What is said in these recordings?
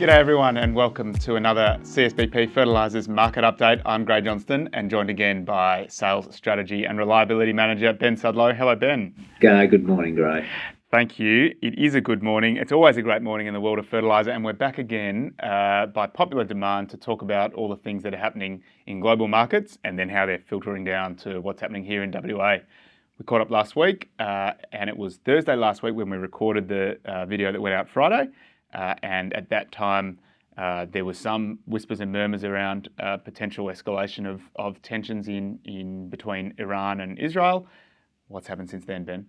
G'day everyone and welcome to another CSBP Fertilisers Market Update. I'm Grey Johnston and joined again by Sales Strategy and Reliability Manager Ben Sudlow. Hello Ben. Good morning, Grey. Thank you. It is a good morning. It's always a great morning in the world of fertiliser, and we're back again by popular demand to talk about all the things that are happening in global markets and then how they're filtering down to what's happening here in WA. We caught up last week and it was Thursday last week when we recorded the video that went out Friday. And at that time, there was some whispers and murmurs around potential escalation of tensions in between Iran and Israel. What's happened since then, Ben?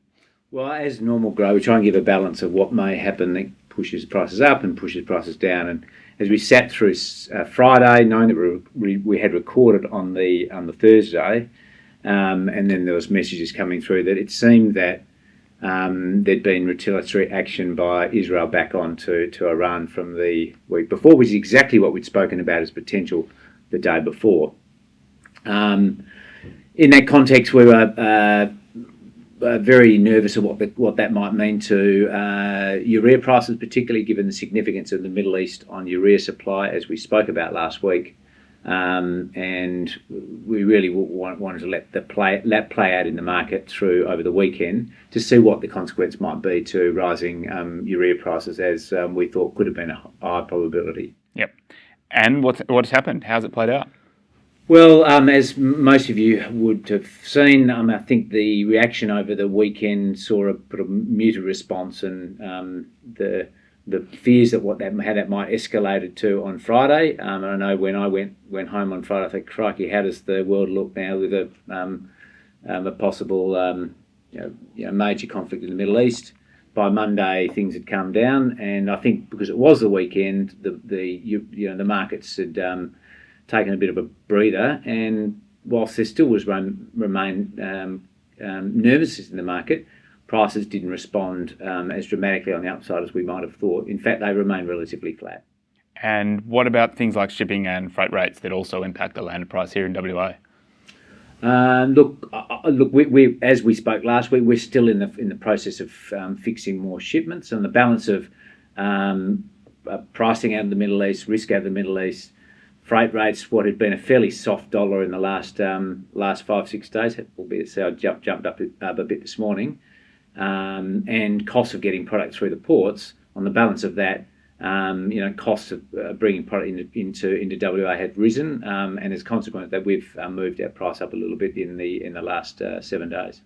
Well, as normal, Grey, we try and give a balance of what may happen that pushes prices up and pushes prices down. And as we sat through Friday, knowing that we had recorded on the Thursday, and then there was messages coming through that it seemed that there'd been retaliatory action by Israel back on to Iran from the week before, which is exactly what we'd spoken about as potential the day before. In that context, we were very nervous of what that might mean to urea prices, particularly given the significance of the Middle East on urea supply, as we spoke about last week. And we really wanted to let that play out in the market through over the weekend to see what the consequence might be to rising urea prices, as we thought could have been a high probability. Yep. And what's happened? How's it played out? Well, as most of you would have seen, I think the reaction over the weekend saw a sort of muted response, and the fears that how that might escalate to on Friday. And I know when I went home on Friday, I thought, crikey, how does the world look now with a possible major conflict in the Middle East? By Monday, things had calmed down, and I think because it was the weekend, the markets had taken a bit of a breather. And whilst there still was remain nervousness in the market, prices didn't respond as dramatically on the upside as we might have thought. In fact, they remained relatively flat. And what about things like shipping and freight rates that also impact the landed price here in WA? Look, we as we spoke last week, we're still in the process of fixing more shipments, and the balance of pricing out of the Middle East, risk out of the Middle East, freight rates, what had been a fairly soft dollar in the last 5-6 days, albeit it jumped up a bit this morning. And costs of getting product through the ports, on the balance of that, costs of bringing product into WA had risen, and as a consequence of that, we've moved our price up a little bit in the last 7 days.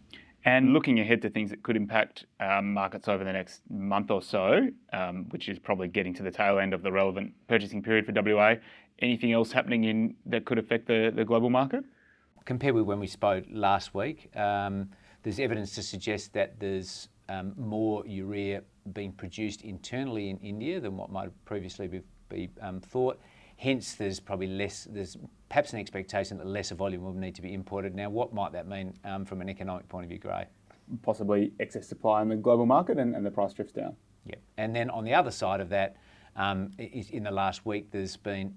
And looking ahead to things that could impact markets over the next month or so, which is probably getting to the tail end of the relevant purchasing period for WA, anything else happening that could affect the global market? Compared with when we spoke last week, there's evidence to suggest that there's more urea being produced internally in India than what might have previously be thought. Hence, there's perhaps an expectation that lesser volume will need to be imported. Now, what might that mean from an economic point of view, Grey? Possibly excess supply in the global market and the price drifts down. Yeah, and then on the other side of that, in the last week, there's been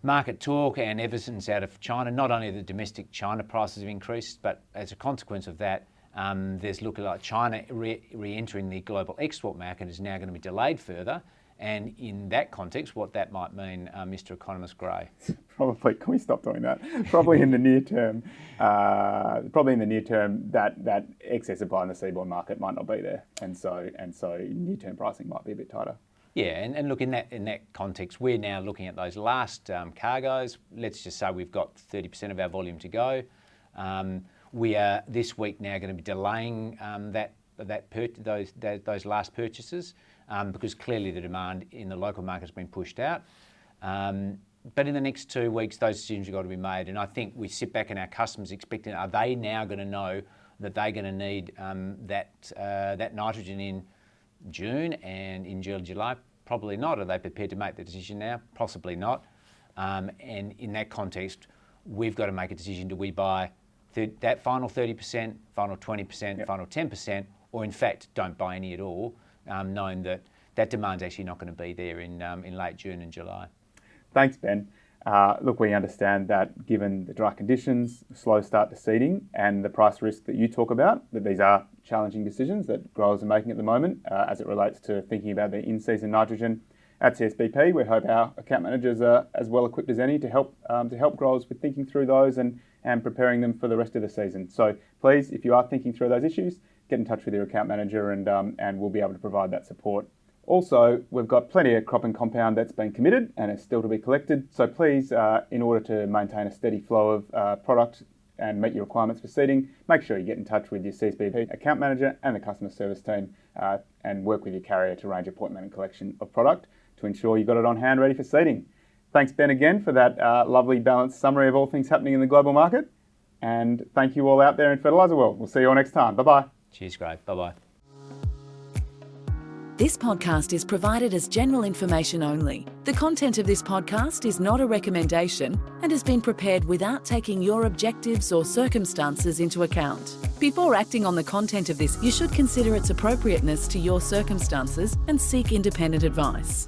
market talk and evidence out of China. Not only the domestic China prices have increased, but as a consequence of that, there's looking like China re-entering the global export market is now going to be delayed further. And in that context, what that might mean, Mr. Economist Grey? Probably, can we stop doing that? Probably in the near term, that excess supply in the seaborne market might not be there, and so near-term pricing might be a bit tighter. Yeah, and look, in that context, we're now looking at those last cargoes. Let's just say we've got 30% of our volume to go. We are this week now going to be delaying those last purchases because clearly the demand in the local market has been pushed out. But in the next 2 weeks, those decisions have got to be made, and I think we sit back and our customers expecting, are they now going to know that they're going to need that nitrogen in June and in July? Probably not. Are they prepared to make the decision now? Possibly not. And in that context, we've got to make a decision. Do we buy that final 30%, final 20%, yep, final 10%, or in fact don't buy any at all, knowing that demand's actually not going to be there in late June and July? Thanks, Ben. Look, we understand that given the dry conditions, slow start to seeding, and the price risk that you talk about, that these are challenging decisions that growers are making at the moment as it relates to thinking about their in-season nitrogen At CSBP, we hope our account managers are as well equipped as any to help growers with thinking through those and preparing them for the rest of the season. So please, if you are thinking through those issues, get in touch with your account manager and we'll be able to provide that support. Also, we've got plenty of crop and compound that's been committed and is still to be collected. So please, in order to maintain a steady flow of product and meet your requirements for seeding, make sure you get in touch with your CSBP account manager and the customer service team and work with your carrier to arrange appointment and collection of product to ensure you've got it on hand ready for seeding. Thanks, Ben, again for that lovely balanced summary of all things happening in the global market. And thank you all out there in fertiliser world. We'll see you all next time. Bye-bye. Cheers, Greg. Bye-bye. This podcast is provided as general information only. The content of this podcast is not a recommendation and has been prepared without taking your objectives or circumstances into account. Before acting on the content of this, you should consider its appropriateness to your circumstances and seek independent advice.